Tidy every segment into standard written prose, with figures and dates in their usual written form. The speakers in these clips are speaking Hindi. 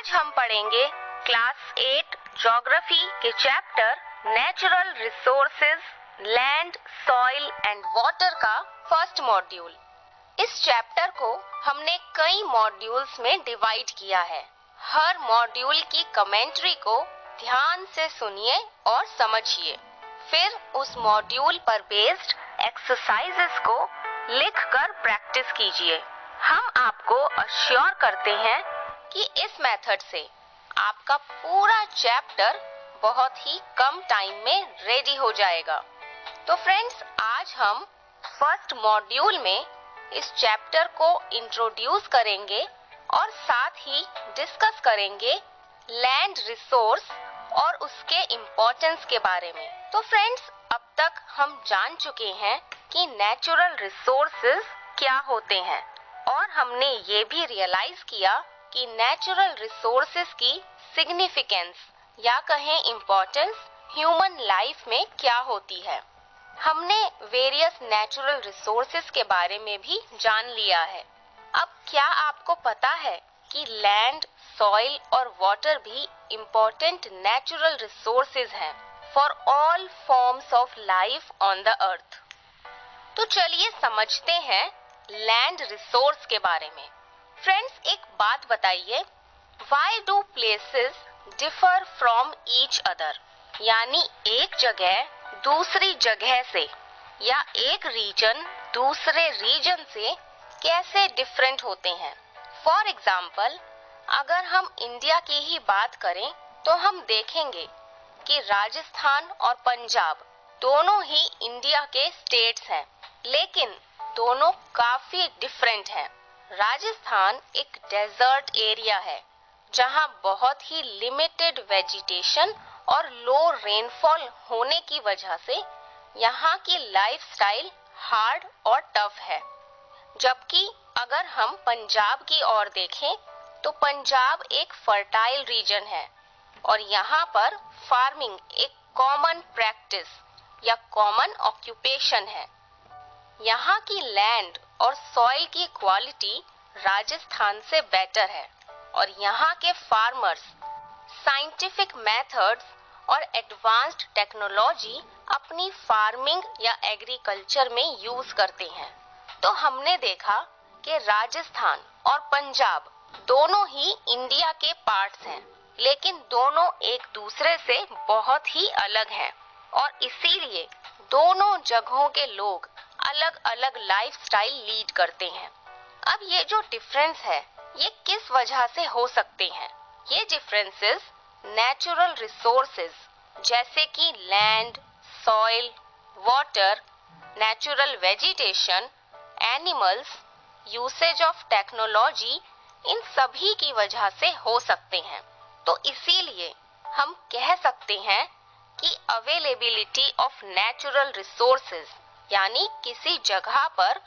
आज हम पढ़ेंगे क्लास 8 ज्योग्राफी के chapter natural resources, land, soil and water का फर्स्ट मॉड्यूल। इस चैप्टर को हमने कई मॉड्यूल्स में डिवाइड किया है। हर मॉड्यूल की कमेंट्री को ध्यान से सुनिए और समझिए। फिर उस मॉड्यूल पर बेस्ड एक्सरसाइजेस को लिखकर प्रैक्टिस कीजिए। हम आपको अश्योर करते हैं कि इस मेथड से आपका पूरा चैप्टर बहुत ही कम टाइम में रेडी हो जाएगा। तो फ्रेंड्स, आज हम फर्स्ट मॉड्यूल में इस चैप्टर को इंट्रोड्यूस करेंगे और साथ ही डिस्कस करेंगे लैंड रिसोर्स और उसके इम्पोर्टेंस के बारे में। तो फ्रेंड्स, अब तक हम जान चुके हैं कि नेचुरल रिसोर्सेज क्या होते हैं और हमने ये भी रियलाइज किया कि नेचुरल रिसोर्सेज की सिग्निफिकेंस या कहें इम्पोर्टेंस ह्यूमन लाइफ में क्या होती है। हमने वेरियस नेचुरल रिसोर्सेज के बारे में भी जान लिया है। अब क्या आपको पता है कि लैंड, सॉइल और वाटर भी इम्पोर्टेंट नेचुरल रिसोर्सेज हैं for all forms of life on the earth. तो चलिए समझते हैं लैंड रिसोर्स के बारे में। फ्रेंड्स, एक बात बताइए, why do places differ from each other? यानी एक जगह दूसरी जगह से या एक रीजन दूसरे रीजन से कैसे डिफरेंट होते हैं। फॉर एग्जाम्पल, अगर हम इंडिया की ही बात करें तो हम देखेंगे कि राजस्थान और पंजाब दोनों ही इंडिया के स्टेट्स हैं, लेकिन दोनों काफी डिफरेंट हैं। राजस्थान एक डेजर्ट एरिया है जहां बहुत ही लिमिटेड वेजिटेशन और लो रेनफॉल होने की वजह से यहाँ की लाइफस्टाइल हार्ड और टफ है। जबकि अगर हम पंजाब की ओर देखें तो पंजाब एक फर्टाइल रीजन है और यहाँ पर फार्मिंग एक कॉमन प्रैक्टिस या कॉमन ऑक्यूपेशन है। यहाँ की लैंड और सॉइल की क्वालिटी राजस्थान से बेटर है और यहाँ के फार्मर्स साइंटिफिक मेथड्स और एडवांस्ड टेक्नोलॉजी अपनी फार्मिंग या एग्रीकल्चर में यूज करते हैं। तो हमने देखा कि राजस्थान और पंजाब दोनों ही इंडिया के पार्ट्स हैं, लेकिन दोनों एक दूसरे से बहुत ही अलग हैं और इसीलिए दोनों जगहों के लोग अलग अलग लाइफस्टाइल लीड करते हैं। अब ये जो डिफरेंस है ये किस वजह से हो सकते हैं? ये डिफरेंसेस नेचुरल रिसोर्सेज जैसे कि land, soil, water, natural vegetation, animals, usage of technology, इन सभी की वजह से हो सकते हैं। तो इसीलिए हम कह सकते हैं कि अवेलेबिलिटी ऑफ नेचुरल रिसोर्सेज यानी किसी जगह पर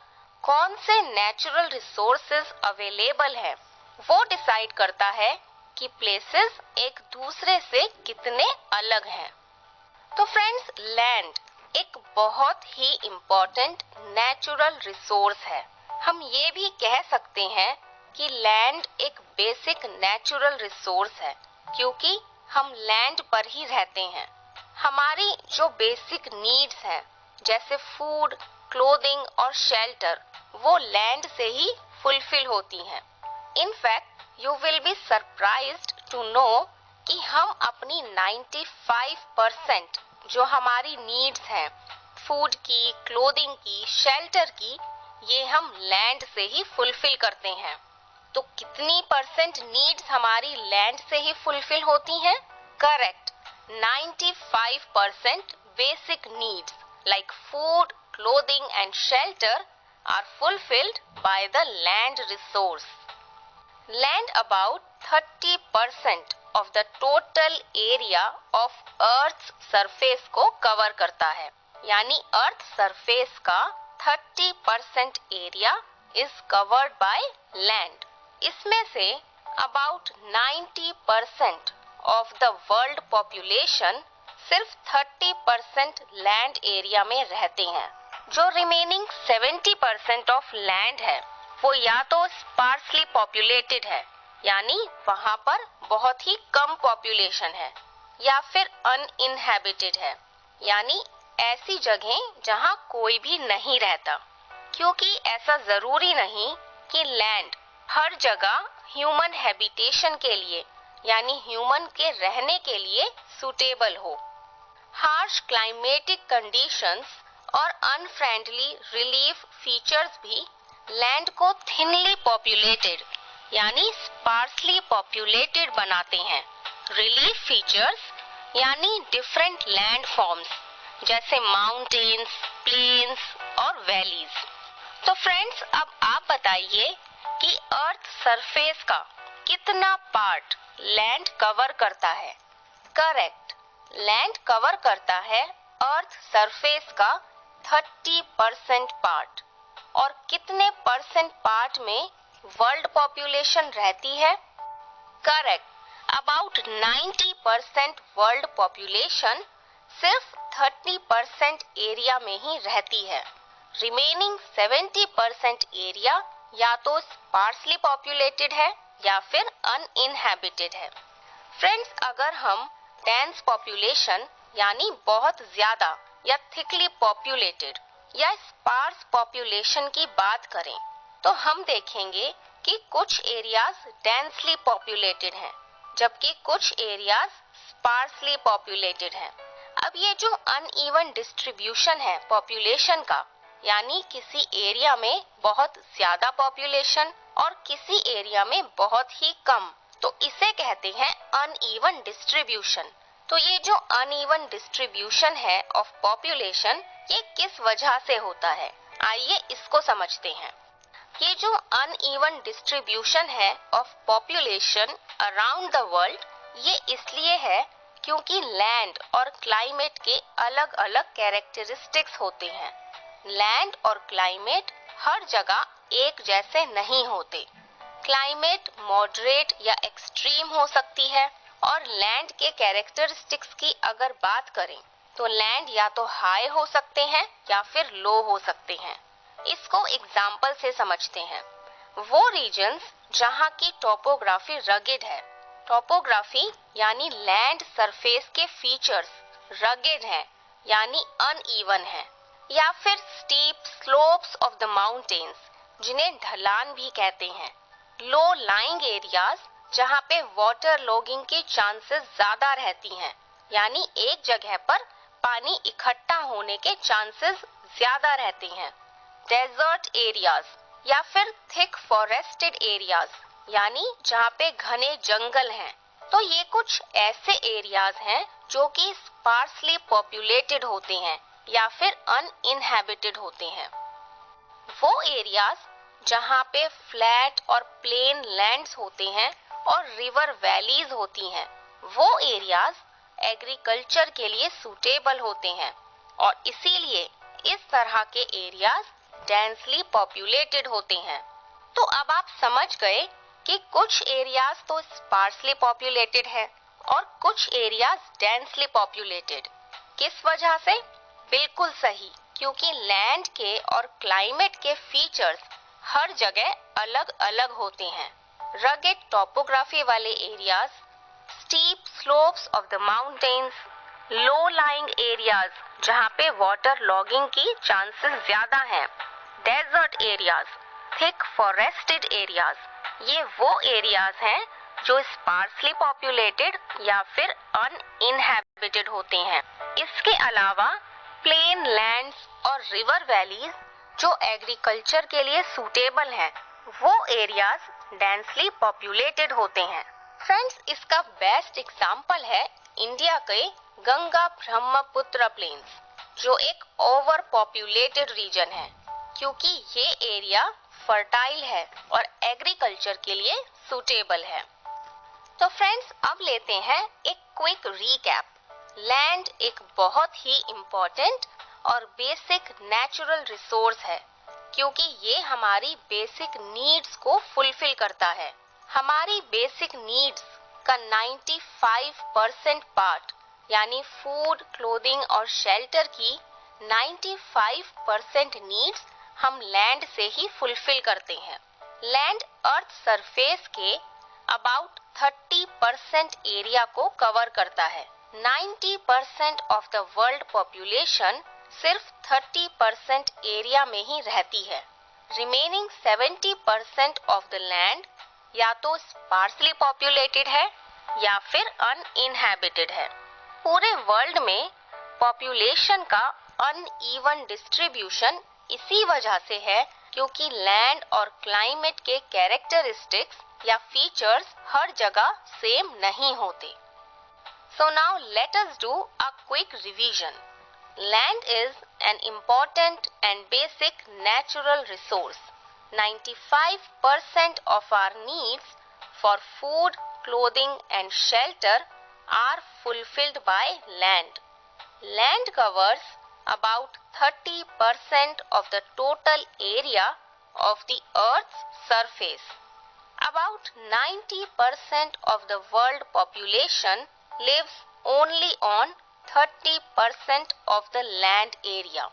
कौन से नेचुरल रिसोर्सेज अवेलेबल है वो डिसाइड करता है कि प्लेसेस एक दूसरे से कितने अलग हैं। तो फ्रेंड्स, लैंड एक बहुत ही इम्पोर्टेंट नेचुरल रिसोर्स है। हम ये भी कह सकते हैं कि लैंड एक बेसिक नेचुरल रिसोर्स है क्योंकि हम लैंड पर ही रहते हैं। हमारी जो बेसिक नीड्स हैं जैसे फूड, क्लोथिंग और शेल्टर वो लैंड से ही फुलफिल होती हैं। In fact you will be surprised to know कि हम अपनी 95% जो हमारी नीड्स हैं फूड की, क्लोथिंग की, शेल्टर की, ये हम लैंड से ही फुलफिल करते हैं। तो कितनी परसेंट नीड्स हमारी लैंड से ही फुलफिल होती हैं? Correct, 95% basic needs like food, clothing and shelter are fulfilled by the land resource. Land about 30% of the total area of Earth's surface को cover करता है। यानी अर्थ सरफेस का 30% area is covered by land. इसमें से about 90% of the world population सिर्फ 30% लैंड एरिया में रहते हैं। जो रिमेनिंग 70% ऑफ लैंड है वो या तो स्पार्सली पॉपुलेटेड है यानी वहाँ पर बहुत ही कम पॉपुलेशन है, या फिर अनइनहैबिटेड है, यानी ऐसी जगह जहाँ कोई भी नहीं रहता। क्योंकि ऐसा जरूरी नहीं कि लैंड हर जगह ह्यूमन हैबिटेशन के लिए यानी ह्यूमन के रहने के लिए सुटेबल हो। हार्श क्लाइमेटिक कंडीशंस और अनफ्रेंडली रिलीफ फीचर्स भी लैंड को थिनली पॉपुलेटेड यानी स्पार्सली पॉपुलेटेड बनाते हैं। रिलीफ फीचर्स यानी डिफरेंट लैंड फॉर्म्स जैसे माउंटेन्स, प्लेन्स और वैलीज। तो फ्रेंड्स, अब आप बताइए कि अर्थ सरफेस का कितना पार्ट लैंड कवर करता है? करेक्ट, लैंड कवर करता है अर्थ सरफेस का 30% पार्ट। और कितने परसेंट पार्ट में वर्ल्ड पॉपुलेशन रहती है? करेक्ट, अबाउट 90% वर्ल्ड पॉपुलेशन सिर्फ 30% एरिया में ही रहती है। रिमेनिंग 70% एरिया या तो स्पार्सली पॉपुलेटेड है या फिर अनइनहैबिटेड है। फ्रेंड्स, अगर हम डेंस पॉपुलेशन यानी बहुत ज्यादा या थिकली पॉपुलेटेड या स्पार्स पॉपुलेशन की बात करें तो हम देखेंगे कि कुछ एरियाज डेंसली पॉपुलेटेड हैं, जबकि कुछ एरियाज स्पार्सली पॉपुलेटेड हैं। अब ये जो अनइवन डिस्ट्रीब्यूशन है पॉपुलेशन का, यानी किसी एरिया में बहुत ज्यादा पॉपुलेशन और किसी एरिया में बहुत ही कम, तो इसे कहते हैं अनइवन डिस्ट्रीब्यूशन। तो ये जो अनइवन डिस्ट्रीब्यूशन है ऑफ पॉपुलेशन, ये किस वजह से होता है? आइए इसको समझते हैं। ये जो अनइवन डिस्ट्रीब्यूशन है of population around the world, ये इसलिए है क्योंकि लैंड और क्लाइमेट के अलग अलग कैरेक्टरिस्टिक्स होते हैं। लैंड और क्लाइमेट हर जगह एक जैसे नहीं होते। क्लाइमेट मॉडरेट या एक्सट्रीम हो सकती है, और लैंड के कैरेक्टरिस्टिक्स की अगर बात करें तो लैंड या तो हाई हो सकते हैं या फिर लो हो सकते हैं। इसको एग्जाम्पल से समझते हैं। वो रीजन्स जहाँ की टोपोग्राफी रगेड है, टोपोग्राफी यानी लैंड सरफेस के फीचर्स रगेड हैं यानी अनइवन है, या फिर steep slopes of the mountains जिन्हें ढलान भी कहते हैं। लो लाइंग एरियाज जहाँ पे वाटर लॉगिंग की चांसेस ज्यादा रहती हैं, यानी एक जगह पर पानी इकट्ठा होने के चांसेस ज्यादा रहते हैं। डेजर्ट एरियाज या फिर थिक फॉरेस्टेड एरियाज यानी जहाँ पे घने जंगल हैं। तो ये कुछ ऐसे एरियाज हैं जो कि स्पार्सली पॉपुलेटेड होते हैं या फिर अनइनहैबिटेड होते हैं। वो एरियाज जहाँ पे फ्लैट और प्लेन लैंड्स होते हैं और रिवर वैलीज होती हैं, वो एरियाज एग्रीकल्चर के लिए सूटेबल होते हैं, और इसीलिए इस तरह के एरियाज डेंसली पॉपुलेटेड होते हैं। तो अब आप समझ गए कि कुछ एरियाज तो स्पार्सली पॉपुलेटेड है और कुछ एरियाज डेंसली पॉपुलेटेड। किस वजह से? बिल्कुल सही, क्योंकि लैंड के और क्लाइमेट के फीचर्स हर जगह अलग अलग होते हैं। रगेड टोपोग्राफी वाले areas, steep slopes of the mountains, low lying areas जहाँ पे वाटर लॉगिंग की चांसेस ज्यादा हैं, desert areas, thick forested areas, ये वो एरियाज हैं जो स्पार्सली पॉपुलेटेड या फिर अनइनहैबिटेड होते हैं। इसके अलावा प्लेन लैंड्स और रिवर वैलीज जो एग्रीकल्चर के लिए सूटेबल हैं, वो एरियाज डेंसली पॉपुलेटेड होते हैं। फ्रेंड्स, इसका बेस्ट एग्जांपल है इंडिया के गंगा ब्रह्मपुत्र प्लेन्स, जो एक ओवर पॉपुलेटेड रीजन है, क्योंकि ये एरिया फर्टाइल है और एग्रीकल्चर के लिए सूटेबल है। तो फ्रेंड्स, अब लेते हैं एक क्विक रीकैप। लैंड एक बहुत ही इम्पोर्टेंट और बेसिक नेचुरल रिसोर्स है, क्योंकि ये हमारी बेसिक नीड्स को फुलफिल करता है। हमारी बेसिक नीड्स का 95% पार्ट यानी फूड, क्लोथिंग और शेल्टर की 95% नीड्स हम लैंड से ही फुलफिल करते हैं। लैंड अर्थ सरफेस के अबाउट 30% एरिया को कवर करता है। 90% ऑफ द वर्ल्ड पॉपुलेशन सिर्फ 30% एरिया में ही रहती है। रिमेनिंग 70% ऑफ द लैंड या तो स्पार्सली पॉपुलेटेड है या फिर अनइनहैबिटेड है। पूरे वर्ल्ड में पॉपुलेशन का अनइवन डिस्ट्रीब्यूशन इसी वजह से है क्योंकि लैंड और क्लाइमेट के कैरेक्टरिस्टिक्स या फीचर्स हर जगह सेम नहीं होते। So now let us do a quick revision. Land is an important and basic natural resource. 95% of our needs for food, clothing and shelter are fulfilled by land. Land covers about 30% of the total area of the Earth's surface. About 90% of the world population lives only on 30% of the land area.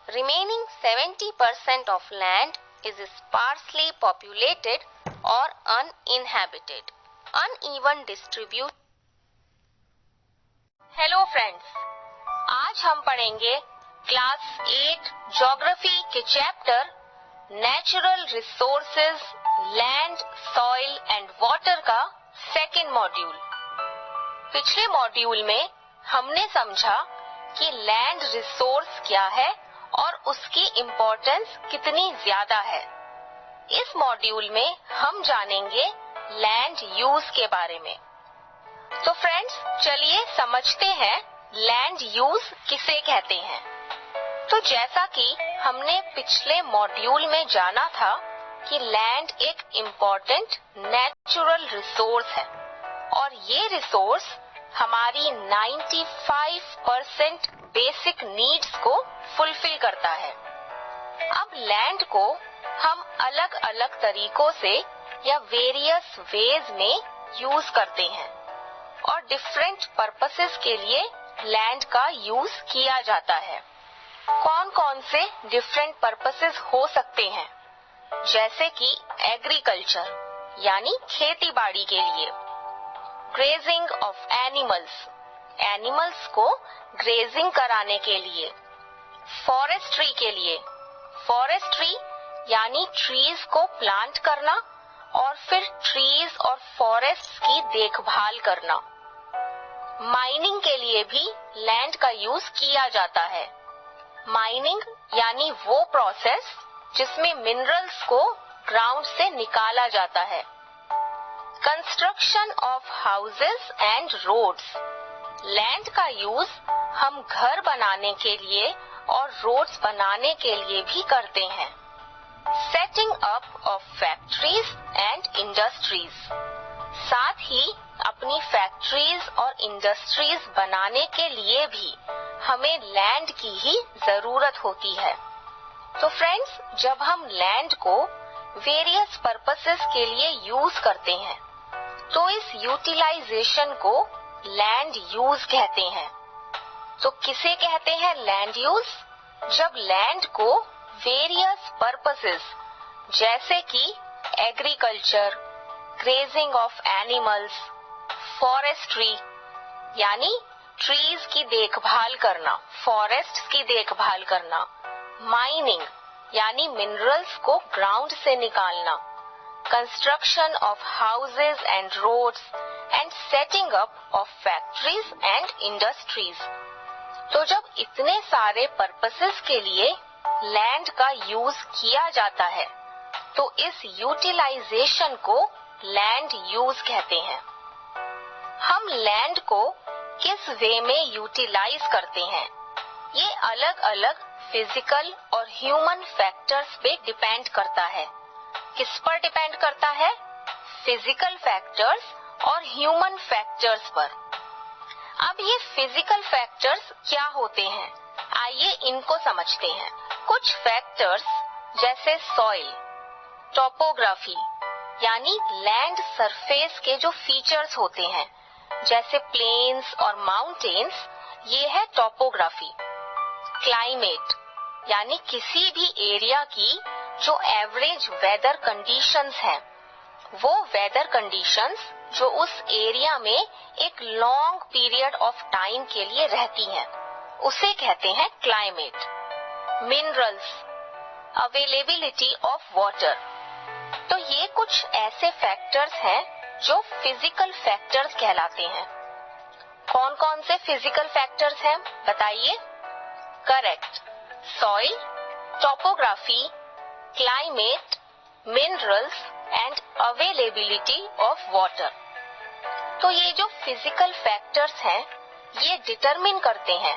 Remaining 70% of land is sparsely populated or uninhabited. Uneven distribution. Hello friends, आज हम पढ़ेंगे क्लास 8 ज्योग्राफी के chapter natural resources, land, soil and water का सेकेंड मॉड्यूल। पिछले मॉड्यूल में हमने समझा कि लैंड रिसोर्स क्या है और उसकी इम्पोर्टेंस कितनी ज्यादा है। इस मॉड्यूल में हम जानेंगे लैंड यूज के बारे में। तो फ्रेंड्स, चलिए समझते हैं लैंड यूज किसे कहते हैं। तो जैसा कि हमने पिछले मॉड्यूल में जाना था कि लैंड एक इम्पोर्टेंट नेचुरल रिसोर्स है और ये रिसोर्स हमारी 95% बेसिक नीड्स को फुलफिल करता है। अब लैंड को हम अलग अलग तरीकों से या वेरियस वेज में यूज करते हैं और डिफरेंट पर्पसेस के लिए लैंड का यूज किया जाता है। कौन कौन से डिफरेंट पर्पसेस हो सकते हैं? जैसे कि एग्रीकल्चर यानी खेती बाड़ी के लिए, ग्रेजिंग ऑफ एनिमल्स, एनिमल्स को ग्रेजिंग कराने के लिए, फॉरेस्ट्री के लिए, फॉरेस्ट्री यानी ट्रीज को प्लांट करना और फिर ट्रीज और फॉरेस्ट की देखभाल करना। माइनिंग के लिए भी लैंड का यूज किया जाता है। माइनिंग यानी वो प्रोसेस जिसमें मिनरल्स को ग्राउंड से निकाला जाता है। Construction of houses and roads, land का यूज हम घर बनाने के लिए और रोड्स बनाने के लिए भी करते हैं। Setting up of factories and industries, साथ ही अपनी फैक्ट्रीज और इंडस्ट्रीज बनाने के लिए भी हमें लैंड की ही जरूरत होती है। तो फ्रेंड्स, जब हम लैंड को वेरियस पर्पसेस के लिए यूज करते हैं तो इस यूटिलाइजेशन को लैंड यूज कहते हैं। तो किसे कहते हैं लैंड यूज? जब लैंड को वेरियस पर्पसेस जैसे कि agriculture, grazing of animals, forestry यानी ट्रीज की देखभाल करना, फॉरेस्ट की देखभाल करना, माइनिंग यानी मिनरल्स को ग्राउंड से निकालना, construction of houses and roads and setting up of factories and industries. तो जब इतने सारे पर्पसेस के लिए लैंड का यूज किया जाता है तो इस यूटिलाइजेशन को लैंड यूज कहते हैं। हम लैंड को किस वे में यूटिलाइज करते हैं, ये अलग अलग फिजिकल और ह्यूमन फैक्टर्स पे डिपेंड करता है। किस पर डिपेंड करता है? फिजिकल फैक्टर्स और ह्यूमन फैक्टर्स पर। अब ये फिजिकल फैक्टर्स क्या होते हैं, आइए इनको समझते हैं। कुछ फैक्टर्स जैसे सॉइल, टोपोग्राफी यानी लैंड सरफेस के जो फीचर्स होते हैं जैसे प्लेन्स और माउंटेन्स, ये है टोपोग्राफी। क्लाइमेट यानी किसी भी एरिया की जो एवरेज वेदर कंडीशंस हैं वो वेदर कंडीशंस जो उस एरिया में एक लॉन्ग पीरियड ऑफ टाइम के लिए रहती हैं, उसे कहते हैं climate. Minerals, availability of water, तो ये कुछ ऐसे फैक्टर्स हैं जो फिजिकल फैक्टर्स कहलाते हैं। कौन कौन से फिजिकल फैक्टर्स हैं बताइए? Correct, soil, topography, climate, minerals and availability of water. तो ये जो फिजिकल फैक्टर्स हैं ये डिटरमिन करते हैं,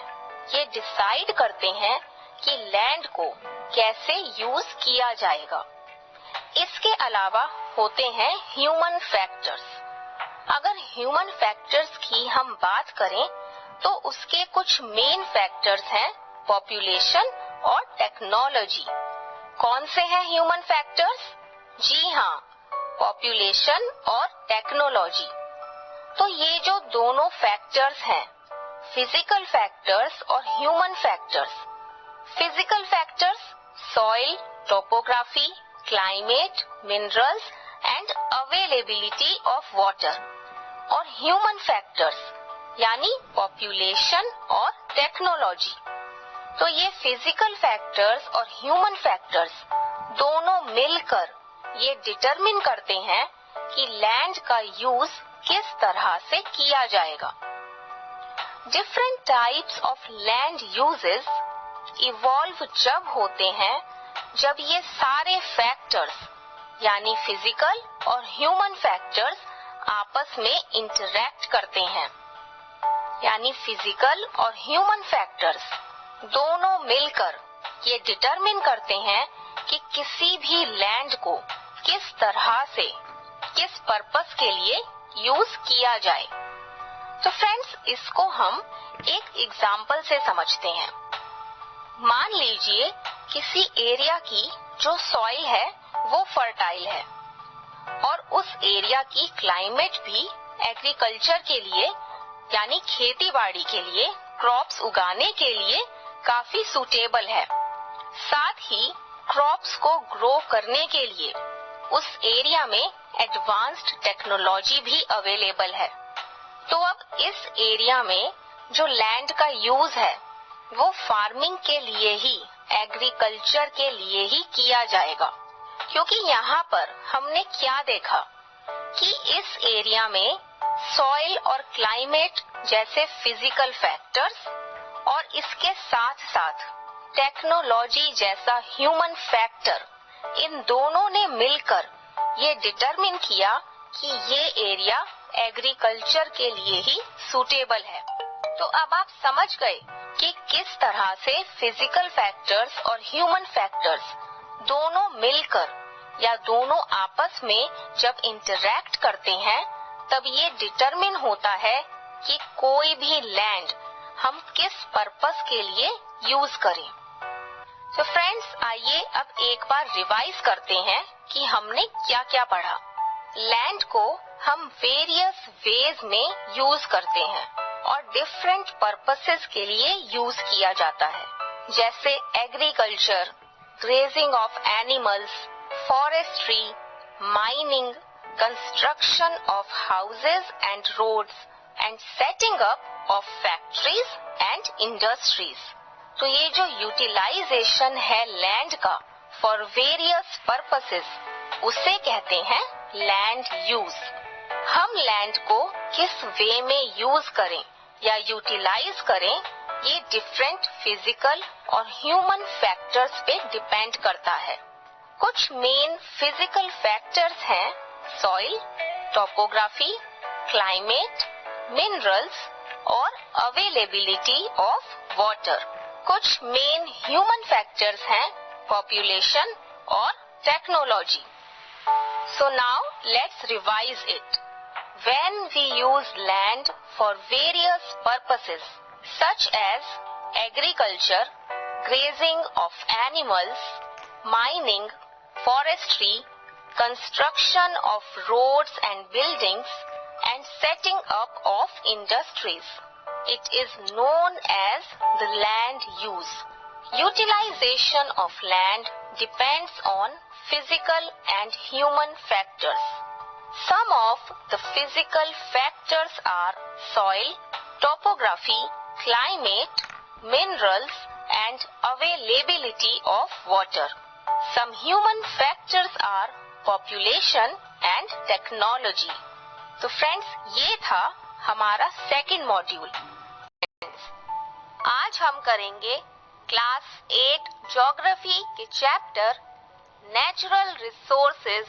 ये डिसाइड करते हैं कि लैंड को कैसे यूज किया जाएगा। इसके अलावा होते हैं ह्यूमन फैक्टर्स। अगर ह्यूमन फैक्टर्स की हम बात करें तो उसके कुछ मेन फैक्टर्स हैं पॉपुलेशन और टेक्नोलॉजी। कौन से हैं ह्यूमन फैक्टर्स? जी हाँ, पॉपुलेशन और टेक्नोलॉजी। तो ये जो दोनों फैक्टर्स हैं, फिजिकल फैक्टर्स और human factors. Physical factors soil, topography, climate, minerals and availability of water, और ह्यूमन फैक्टर्स यानी पॉपुलेशन और टेक्नोलॉजी। तो ये फिजिकल फैक्टर्स और ह्यूमन फैक्टर्स दोनों मिलकर ये डिटरमिन करते हैं कि लैंड का यूज किस तरह से किया जाएगा। Different types of land uses evolve जब होते हैं जब ये सारे फैक्टर्स यानी फिजिकल और ह्यूमन फैक्टर्स आपस में इंटरैक्ट करते हैं, यानी फिजिकल और ह्यूमन फैक्टर्स दोनों मिलकर ये डिटरमिन करते हैं कि किसी भी लैंड को किस तरह से, किस पर्पस के लिए यूज किया जाए। तो फ्रेंड्स, इसको हम एक एग्जाम्पल से समझते हैं। मान लीजिए किसी एरिया की जो सॉइल है वो फर्टाइल है और उस एरिया की क्लाइमेट भी एग्रीकल्चर के लिए यानी खेती बाड़ी के लिए, क्रॉप्स उगाने के लिए काफी सूटेबल है। साथ ही क्रॉप्स को ग्रो करने के लिए उस एरिया में एडवांस्ड टेक्नोलॉजी भी अवेलेबल है। तो अब इस एरिया में जो लैंड का यूज है वो फार्मिंग के लिए ही, एग्रीकल्चर के लिए ही किया जाएगा, क्योंकि यहाँ पर हमने क्या देखा कि इस एरिया में सॉइल और क्लाइमेट जैसे फिजिकल फैक्टर्स और इसके साथ साथ टेक्नोलॉजी जैसा ह्यूमन फैक्टर, इन दोनों ने मिलकर ये डिटरमिन किया कि ये एरिया एग्रीकल्चर के लिए ही सूटेबल है। तो अब आप समझ गए कि किस तरह से फिजिकल फैक्टर्स और ह्यूमन फैक्टर्स दोनों मिलकर या दोनों आपस में जब इंटरैक्ट करते हैं तब ये डिटरमिन होता है कि कोई भी लैंड हम किस पर्पस के लिए यूज करें। तो फ्रेंड्स, आइए अब एक बार रिवाइज करते हैं कि हमने क्या क्या पढ़ा। लैंड को हम वेरियस वेज में यूज करते हैं और डिफरेंट पर्पसेस के लिए यूज किया जाता है, जैसे agriculture, grazing of animals, forestry, mining, construction of houses and roads and setting up of factories and industries. तो ये जो यूटिलाइजेशन है लैंड का फॉर वेरियस पर्पसेस, उसे कहते हैं लैंड यूज। हम लैंड को किस वे में यूज करें या यूटिलाइज करें, ये डिफरेंट फिजिकल और ह्यूमन फैक्टर्स पे डिपेंड करता है। कुछ मेन फिजिकल फैक्टर्स हैं सॉइल, टोपोग्राफी, क्लाइमेट, मिनरल्स और अवेलेबिलिटी ऑफ वाटर। कुछ मेन ह्यूमन फैक्टर्स हैं पॉपुलेशन और technology. So now let's revise it. When we use land for various purposes such as agriculture, grazing of animals, mining, forestry, construction of roads and buildings, and setting up of industries, it is known as the land use. Utilization of land depends on physical and human factors. Some of the physical factors are soil, topography, climate, minerals, and availability of water. Some human factors are population and technology. तो फ्रेंड्स, ये था हमारा सेकंड मॉड्यूल। आज हम करेंगे क्लास 8 ज्योग्राफी के chapter natural resources,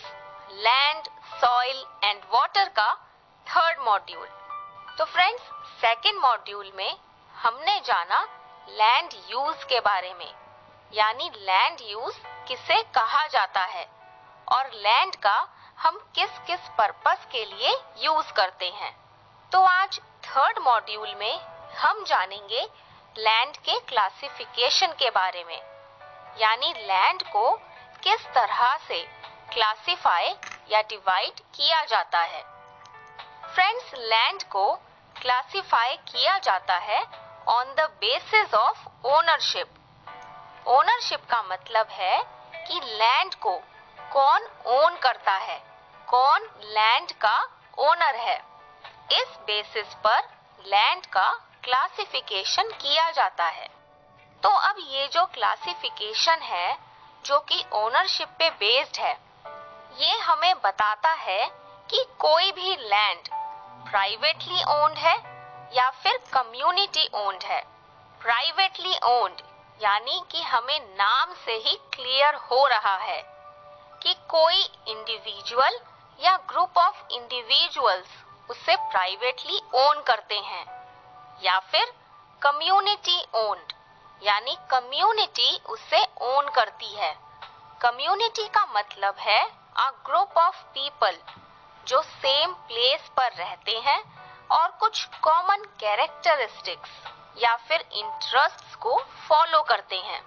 land, soil and water का थर्ड मॉड्यूल। तो फ्रेंड्स, सेकंड मॉड्यूल में हमने जाना लैंड यूज के बारे में, यानी लैंड यूज किसे कहा जाता है और लैंड का हम किस किस पर्पस के लिए यूज करते हैं। तो आज थर्ड मॉड्यूल में हम जानेंगे लैंड के क्लासिफिकेशन के बारे में, यानी लैंड को किस तरह से क्लासिफाई या डिवाइड किया जाता है। फ्रेंड्स, लैंड को क्लासिफाई किया जाता है on the basis of ownership. Ownership का मतलब है कि लैंड को कौन ओन करता है, कौन लैंड का ओनर है। इस बेसिस पर लैंड का क्लासिफिकेशन किया जाता है। तो अब ये जो क्लासिफिकेशन है जो कि ओनरशिप पे बेस्ड है, ये हमें बताता है कि कोई भी लैंड प्राइवेटली ओन्ड है या फिर कम्युनिटी ओन्ड है। प्राइवेटली ओन्ड यानी कि हमें नाम से ही क्लियर हो रहा है कि कोई इंडिविजुअल या ग्रुप ऑफ इंडिविजुअल्स उसे प्राइवेटली ओन करते हैं, या फिर कम्युनिटी ओन्ड यानी कम्युनिटी उसे ओन करती है। कम्युनिटी का मतलब है अ ग्रुप ऑफ पीपल जो सेम प्लेस पर रहते हैं और कुछ कॉमन कैरेक्टरिस्टिक्स या फिर इंटरेस्ट्स को फॉलो करते हैं।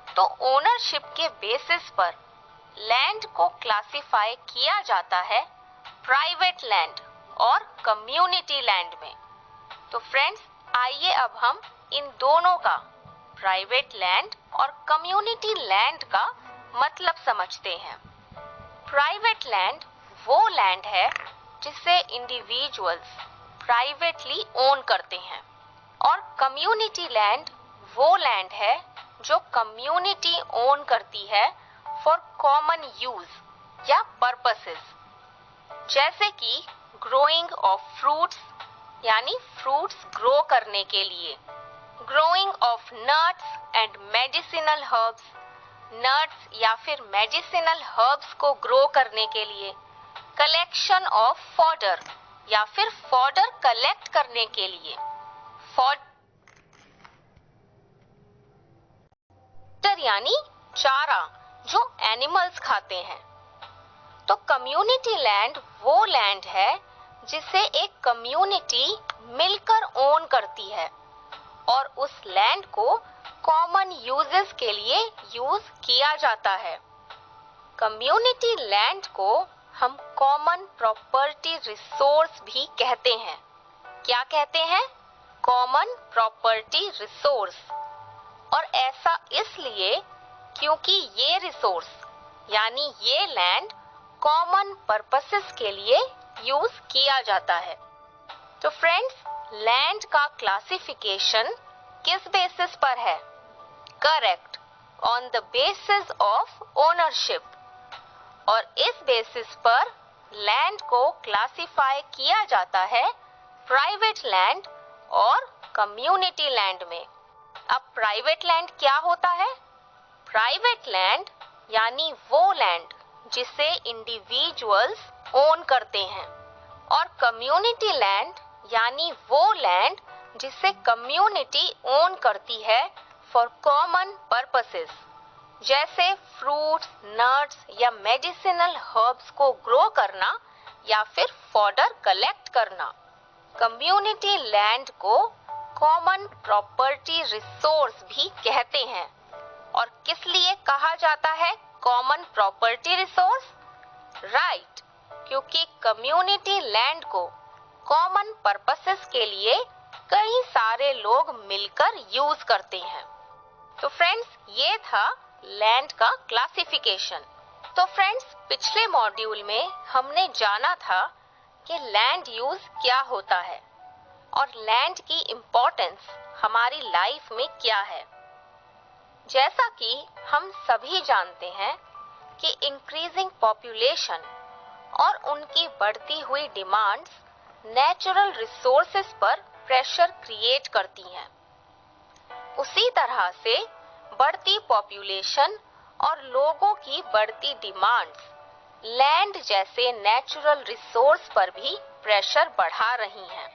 तो ओनरशिप के बेसिस पर लैंड को क्लासिफाई किया जाता है प्राइवेट लैंड और कम्युनिटी लैंड में। तो फ्रेंड्स, आइए अब हम इन दोनों का, प्राइवेट लैंड और कम्युनिटी लैंड का मतलब समझते हैं। प्राइवेट लैंड वो लैंड है जिसे इंडिविजुअल्स प्राइवेटली ओन करते हैं, और कम्युनिटी लैंड वो लैंड है जो कम्युनिटी ओन करती है फॉर कॉमन यूज या पर्पसेस, जैसे कि ग्रोइंग ऑफ फ्रूट्स यानी फ्रूट्स ग्रो करने के लिए, growing of nuts and medicinal herbs, nuts या फिर मेडिसिनल हर्ब्स को ग्रो करने के लिए, कलेक्शन ऑफ फॉडर या फिर फॉडर कलेक्ट करने के लिए, फॉडर यानी चारा जो एनिमल्स खाते हैं। तो कम्युनिटी लैंड वो लैंड है जिसे एक कम्युनिटी मिलकर ओन करती है और उस लैंड को कॉमन यूजेस के लिए यूज किया जाता है। कम्युनिटी लैंड को हम कॉमन प्रॉपर्टी रिसोर्स भी कहते हैं। क्या कहते हैं? Common property resource. और ऐसा इसलिए क्योंकि ये रिसोर्स यानी ये लैंड कॉमन पर्पसेस के लिए यूज किया जाता है। तो फ्रेंड्स, लैंड का क्लासिफिकेशन किस बेसिस पर है? Correct, on the basis of ownership. और इस बेसिस पर लैंड को क्लासिफाई किया जाता है प्राइवेट लैंड और कम्युनिटी लैंड में। अब प्राइवेट लैंड क्या होता है? प्राइवेट लैंड यानी वो लैंड जिसे इंडिविजुअल्स ओन करते हैं, और कम्युनिटी लैंड यानी वो लैंड जिसे कम्युनिटी ओन करती है फॉर कॉमन पर्पसेस, जैसे फ्रूट्स, नट्स या मेडिसिनल हर्ब्स को ग्रो करना या फिर फॉडर कलेक्ट करना। कम्युनिटी लैंड को कॉमन प्रॉपर्टी रिसोर्स भी कहते हैं। और किस लिए कहा जाता है कॉमन प्रॉपर्टी रिसोर्स? राइट, क्योंकि कम्युनिटी लैंड को कॉमन पर्पसेस के लिए कई सारे लोग मिलकर यूज करते हैं। तो फ्रेंड्स, ये था लैंड का क्लासिफिकेशन। तो फ्रेंड्स, पिछले मॉड्यूल में हमने जाना था कि लैंड यूज क्या होता है और लैंड की इम्पोर्टेंस हमारी लाइफ में क्या है। जैसा कि हम सभी जानते हैं कि इंक्रीजिंग पॉपुलेशन और उनकी बढ़ती हुई डिमांड्स नेचुरल रिसोर्सेज पर प्रेशर क्रिएट करती हैं। उसी तरह से बढ़ती पॉपुलेशन और लोगों की बढ़ती डिमांड्स लैंड जैसे नेचुरल रिसोर्स पर भी प्रेशर बढ़ा रही हैं,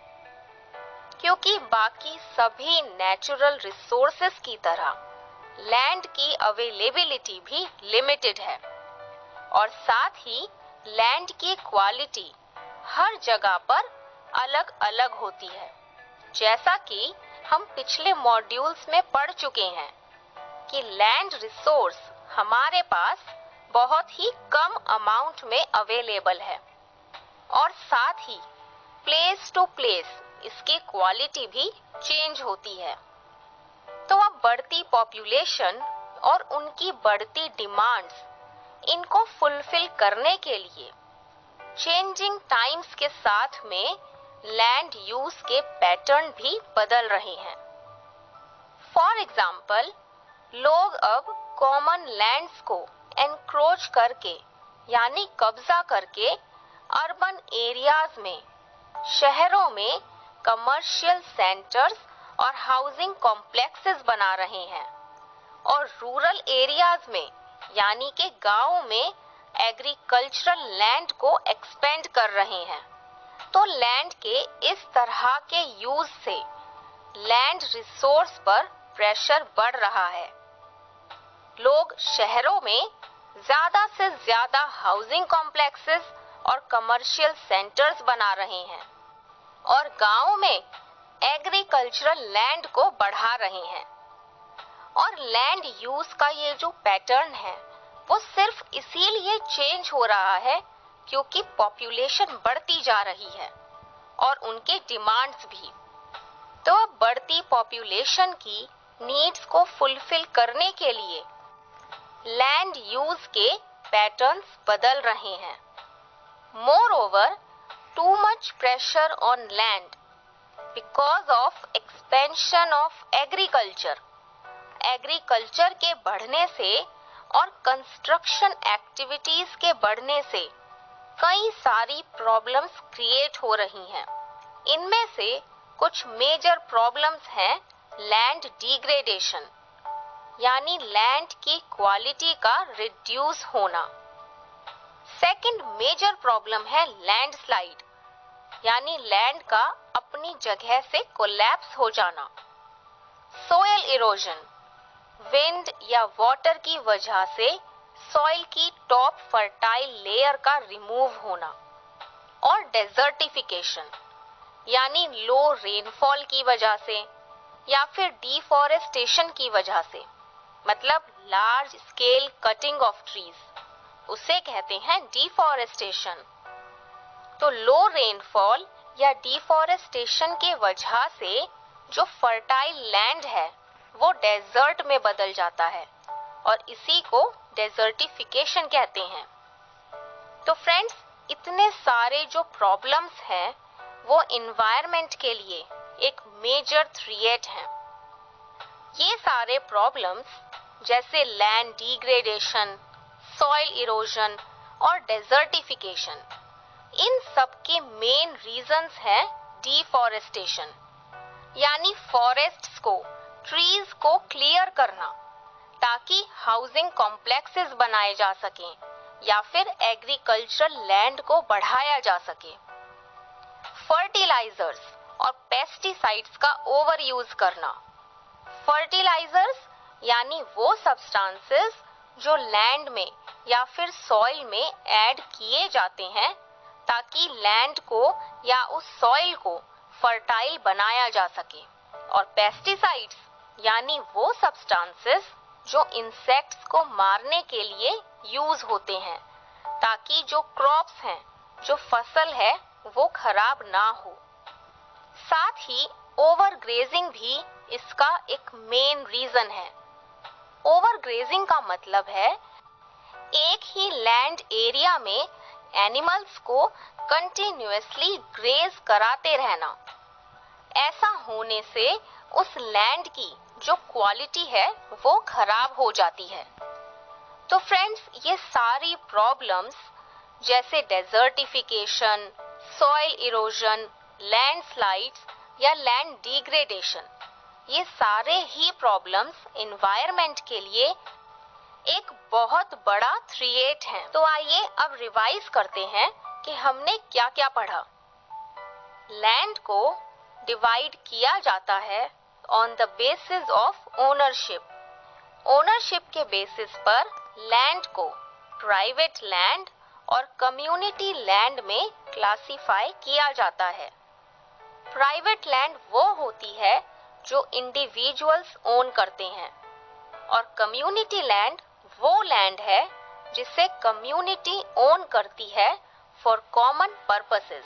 क्योंकि बाकी सभी नेचुरल रिसोर्सेज की तरह लैंड की अवेलेबिलिटी भी लिमिटेड है और साथ ही लैंड की क्वालिटी हर जगह पर अलग अलग होती है। जैसा कि हम पिछले मॉड्यूल्स में पढ़ चुके हैं कि लैंड रिसोर्स हमारे पास बहुत ही कम अमाउंट में अवेलेबल है और साथ ही प्लेस टू प्लेस इसकी क्वालिटी भी चेंज होती है। तो अब बढ़ती पॉपुलेशन और उनकी बढ़ती डिमांड्स, इनको फुलफिल करने के लिए चेंजिंग टाइम्स के साथ में लैंड यूज के पैटर्न भी बदल रहे हैं। फॉर एग्जाम्पल, लोग अब कॉमन लैंड्स को एनक्रोच करके यानी कब्जा करके अर्बन एरियाज में, शहरों में कमर्शियल सेंटर्स और हाउसिंग कॉम्प्लेक्सेस बना रहे हैं और रूरल एरियाज में यानी कि गांव में एग्रीकल्चरल लैंड को एक्सपेंड कर रहे हैं। तो लैंड के इस तरह के यूज से लैंड रिसोर्स पर प्रेशर बढ़ रहा है। लोग शहरों में ज्यादा से ज्यादा हाउसिंग कॉम्प्लेक्सेस और कमर्शियल सेंटर्स बना रहे हैं और गांव में एग्रीकल्चरल लैंड को बढ़ा रहे हैं। और लैंड यूज का ये जो पैटर्न है वो सिर्फ इसीलिए चेंज हो रहा है क्योंकि पॉपुलेशन बढ़ती जा रही है और उनके डिमांड्स भी। तो अब बढ़ती पॉपुलेशन की नीड्स को फुलफिल करने के लिए लैंड यूज के पैटर्न्स बदल रहे हैं। Moreover, too much pressure on land because of expansion of agriculture के बढ़ने से और कंस्ट्रक्शन एक्टिविटीज के बढ़ने से कई सारी प्रॉब्लम्स क्रिएट हो रही हैं। इनमें से कुछ मेजर प्रॉब्लम्स हैं लैंड डिग्रेडेशन यानी लैंड की क्वालिटी का रिड्यूस होना। सेकंड मेजर प्रॉब्लम है लैंडस्लाइड यानी लैंड का अपनी जगह से कोलैप्स हो जाना। सोयल इरोजन, विंड या वाटर की वजह से सॉइल की टॉप फर्टाइल लेयर का रिमूव होना। और डेजर्टिफिकेशन यानी लो रेनफॉल की वजह से या फिर डिफॉरेस्टेशन की वजह से, मतलब large scale cutting of trees, उसे कहते हैं डिफॉरेस्टेशन। तो लो रेनफॉल या डिफॉरेस्टेशन के वजह से जो फर्टाइल लैंड है वो डेजर्ट में बदल जाता है और इसी को डेजर्टिफिकेशन कहते हैं। तो फ्रेंड्स, इतने सारे जो प्रॉब्लम्स हैं वो एनवायरनमेंट के लिए एक मेजर थ्रेट हैं। ये सारे प्रॉब्लम्स जैसे लैंड डिग्रेडेशन, सॉइल इरोजन और डेजर्टिफिकेशन, इन सब के मेन रीजंस है डिफॉरेस्टेशन यानी फॉरेस्ट्स को, ट्रीज को क्लियर करना ताकि हाउसिंग कॉम्प्लेक्सेस बनाए जा सकें या फिर एग्रीकल्चरल लैंड को बढ़ाया जा सके। फर्टिलाइजर्स और पेस्टिसाइड्स का ओवर यूज करना। फर्टिलाइजर्स यानी वो सब्सटेंसेस जो लैंड में या फिर सॉइल में ऐड किए जाते हैं ताकि लैंड को या उस सॉइल को फर्टाइल बनाया जा सके। और पेस्टिसाइड्स यानी वो सब्सटेंसेस जो इंसेक्ट्स को मारने के लिए यूज होते हैं ताकि जो क्रॉप्स हैं, जो फसल है, वो खराब ना हो। साथ ही ओवरग्रेजिंग भी इसका एक मेन रीजन है। ओवरग्रेजिंग का मतलब है एक ही लैंड एरिया में एनिमल्स को कंटिन्यूअसली ग्रेज कराते रहना। ऐसा होने से उस लैंड की जो क्वालिटी है वो खराब हो जाती है। तो फ्रेंड्स, ये सारी प्रॉब्लम्स जैसे डेजर्टिफिकेशन, सॉइल इरोजन, लैंडस्लाइड्स या लैंड डिग्रेडेशन, ये सारे ही प्रॉब्लम्स एनवायरनमेंट के लिए एक बहुत बड़ा थ्रेट है। तो आइए अब रिवाइज करते हैं कि हमने क्या क्या पढ़ा। लैंड को डिवाइड किया जाता है on the basis of ownership. Ownership के बेसिस पर लैंड को प्राइवेट लैंड और कम्युनिटी लैंड में क्लासिफाई किया जाता है। प्राइवेट लैंड वो होती है जो इंडिविजुअल्स ओन करते हैं और कम्युनिटी लैंड वो लैंड है जिसे कम्युनिटी ओन करती है for common purposes.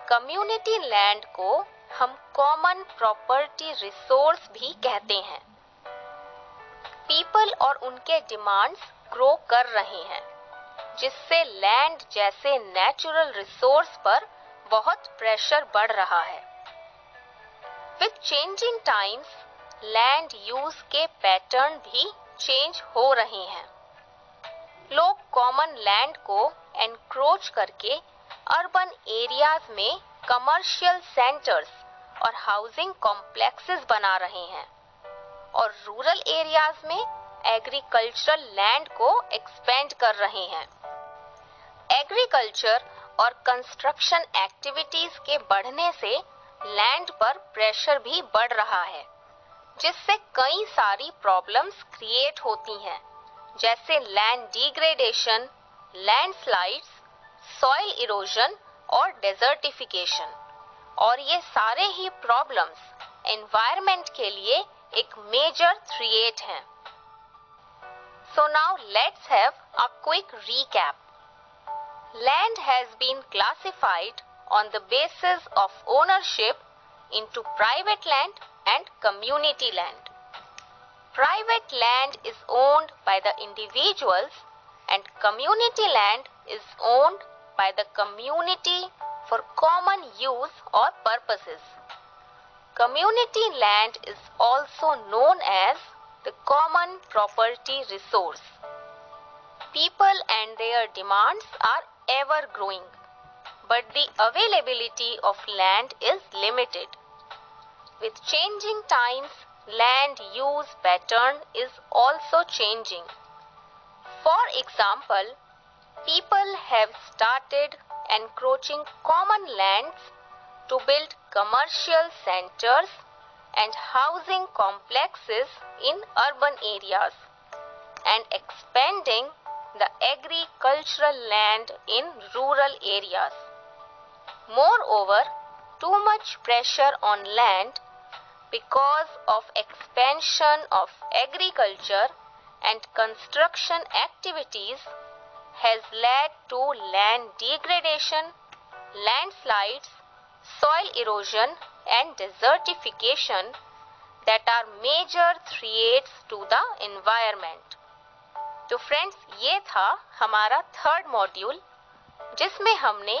Community land को हम कॉमन प्रॉपर्टी रिसोर्स भी कहते हैं। पीपल और उनके डिमांड्स ग्रो कर रहे हैं, जिससे लैंड जैसे नेचुरल रिसोर्स पर बहुत प्रेशर बढ़ रहा है। With changing times land use के पैटर्न भी चेंज हो रहे हैं। लोग कॉमन लैंड को एनक्रोच करके अर्बन एरियाज में कमर्शियल सेंटर्स और हाउसिंग कॉम्प्लेक्सेस बना रहे हैं और रूरल एरियाज में एग्रीकल्चरल लैंड को एक्सपेंड कर रहे हैं। एग्रीकल्चर और कंस्ट्रक्शन एक्टिविटीज के बढ़ने से लैंड पर प्रेशर भी बढ़ रहा है, जिससे कई सारी प्रॉब्लम्स क्रिएट होती हैं, जैसे land degradation, landslides, soil erosion और डेजर्टिफिकेशन। और ये सारे ही प्रॉब्लम्स एनवायरनमेंट के लिए एक मेजर थ्रेट हैं। So now let's have a quick recap. Land has been classified on the basis of ownership into private land and community land. Private land is owned by the individuals and community land is owned by the community for common use or purposes. Community land is also known as the common property resource. People and their demands are ever growing, but the availability of land is limited. With changing times, land use pattern is also changing. For example, people have started encroaching common lands to build commercial centers and housing complexes in urban areas and expanding the agricultural land in rural areas. Moreover, too much pressure on land because of expansion of agriculture and construction activities has led to land degradation, landslides, soil erosion and desertification that are major threats to the environment. तो फ्रेंड्स, ये था हमारा थर्ड मॉड्यूल, जिसमें हमने